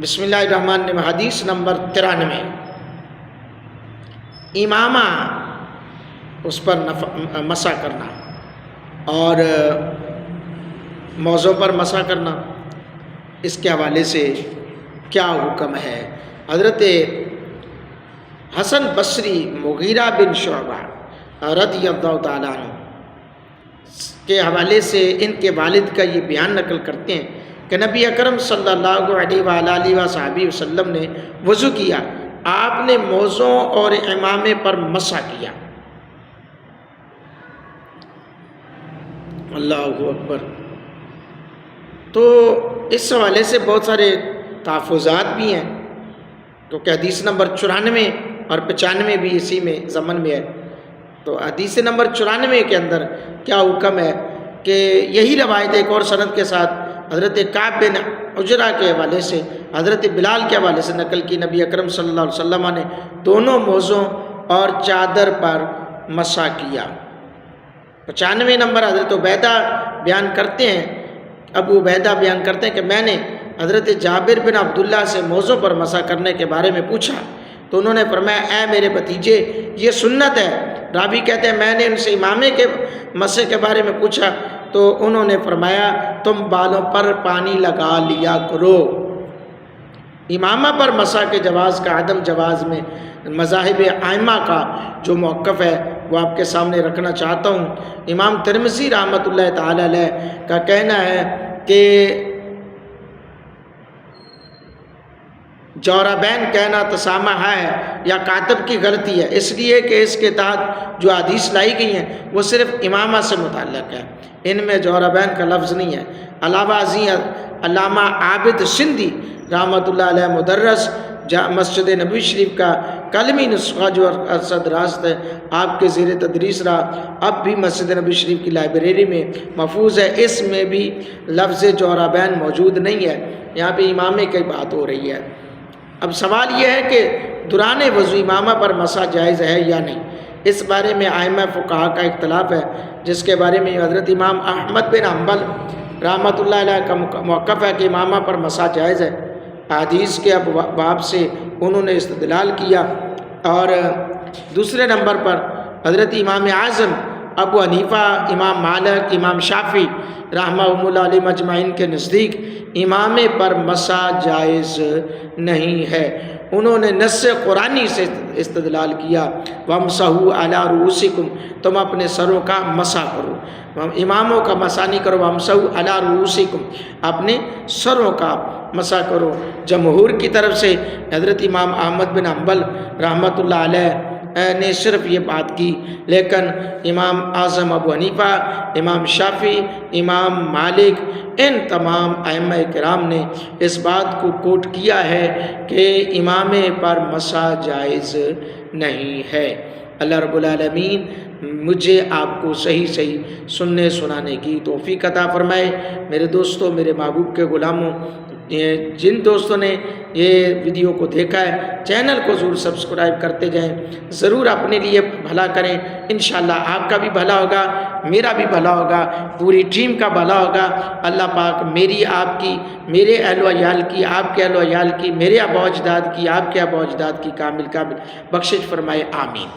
بسم اللہ الرحمن الرحیم۔ حدیث نمبر 93، امامہ اس پر مسح کرنا اور موضوع پر مسح کرنا، اس کے حوالے سے کیا حکم ہے؟ حضرت حسن بصری مغیرہ بن شعبہ رضی اللہ تعالیٰ عنہ کے حوالے سے ان کے والد کا یہ بیان نقل کرتے ہیں کہ نبی اکرم صلی اللہ علیہ وآلہ وصحبہ وسلم نے وضو کیا، آپ نے موزوں اور امامے پر مسح کیا۔ اللہ اکبر۔ تو اس حوالے سے بہت سارے تحفظات بھی ہیں، کیونکہ حدیث نمبر 94 اور 95 بھی اسی میں ضمن میں ہے۔ تو حدیث نمبر 94 کے اندر کیا حکم ہے کہ یہی روایت ایک اور سند کے ساتھ حضرت کعب بن عجرہ کے حوالے سے، حضرت بلال کے حوالے سے نقل کی، نبی اکرم صلی اللہ علیہ وسلم نے دونوں موزوں اور چادر پر مسح کیا۔ 95 نمبر حضرت عبیدہ بیان کرتے ہیں، ابو عبیدہ بیان کرتے ہیں کہ میں نے حضرت جابر بن عبداللہ سے موزوں پر مسح کرنے کے بارے میں پوچھا تو انہوں نے فرمایا اے میرے بھتیجے یہ سنت ہے۔ راوی کہتے ہیں میں نے ان سے امامے کے مسح کے بارے میں پوچھا تو انہوں نے فرمایا تم بالوں پر پانی لگا لیا کرو۔ امامہ پر مسح کے جواز کا عدم جواز میں مذاہب ائمہ کا جو موقف ہے وہ آپ کے سامنے رکھنا چاہتا ہوں۔ امام ترمذی رحمۃ اللہ تعالی علیہ کا کہنا ہے کہ جوربین کہنا تسامح ہے یا کاتب کی غلطی ہے، اس لیے کہ اس کے تحت جو حدیث لائی گئی ہیں وہ صرف امامہ سے متعلق ہے، ان میں جوربین کا لفظ نہیں ہے۔ علاوہ ازیں علامہ عابد سندھی رحمۃ اللہ علیہ مدرس مسجد نبوی شریف کا کلمی نسخہ جو ارشد راست ہے آپ کے زیر تدریس رہا، اب بھی مسجد نبوی شریف کی لائبریری میں محفوظ ہے، اس میں بھی لفظ جوربین موجود نہیں ہے، یہاں پہ امامے کی بات ہو رہی ہے۔ اب سوال یہ ہے کہ دوران وضو امامہ پر مسح جائز ہے یا نہیں، اس بارے میں ائمہ فقہا کا اختلاف ہے، جس کے بارے میں حضرت امام احمد بن حنبل رحمۃ اللہ علیہ کا موقف ہے کہ امامہ پر مسح جائز ہے۔ حدیث کے باب سے انہوں نے استدلال کیا، اور دوسرے نمبر پر حضرت امام اعظم ابو حنیفہ، امام مالک، امام شافعی رحمہم اللہ علیہ مجمعین کے نزدیک امامے پر مسح جائز نہیں ہے۔ انہوں نے نص قرآنی سے استدلال کیا وَامْسَحُوا عَلَىٰ رُؤُوسِكُمْ، تم اپنے سروں کا مسح کرو، اماموں کا مسح نہیں کرو، وَامْسَحُوا عَلَىٰ رُؤُوسِكُمْ، اپنے سروں کا مسح کرو۔ جمہور کی طرف سے حضرت امام احمد بن حنبل رحمۃ اللہ علیہ نے صرف یہ بات کی، لیکن امام اعظم ابو حنیفہ، امام شافعی، امام مالک، ان تمام ائمہ کرام نے اس بات کو کوٹ کیا ہے کہ امامے پر مسح جائز نہیں ہے۔ اللہ رب العالمین مجھے آپ کو صحیح سننے سنانے کی توفیق عطا فرمائے۔ میرے دوستوں، میرے محبوب کے غلاموں، جن دوستوں نے یہ ویڈیو کو دیکھا ہے چینل کو ضرور سبسکرائب کرتے جائیں، ضرور اپنے لیے بھلا کریں، انشاءاللہ آپ کا بھی بھلا ہوگا، میرا بھی بھلا ہوگا، پوری ٹیم کا بھلا ہوگا۔ اللہ پاک میری، آپ کی، میرے اہل و عیال کی، آپ کے اہل و عیال کی، میرے آباء و اجداد کی، آپ کے آباء و اجداد کی کامل بخشش فرمائے، آمین۔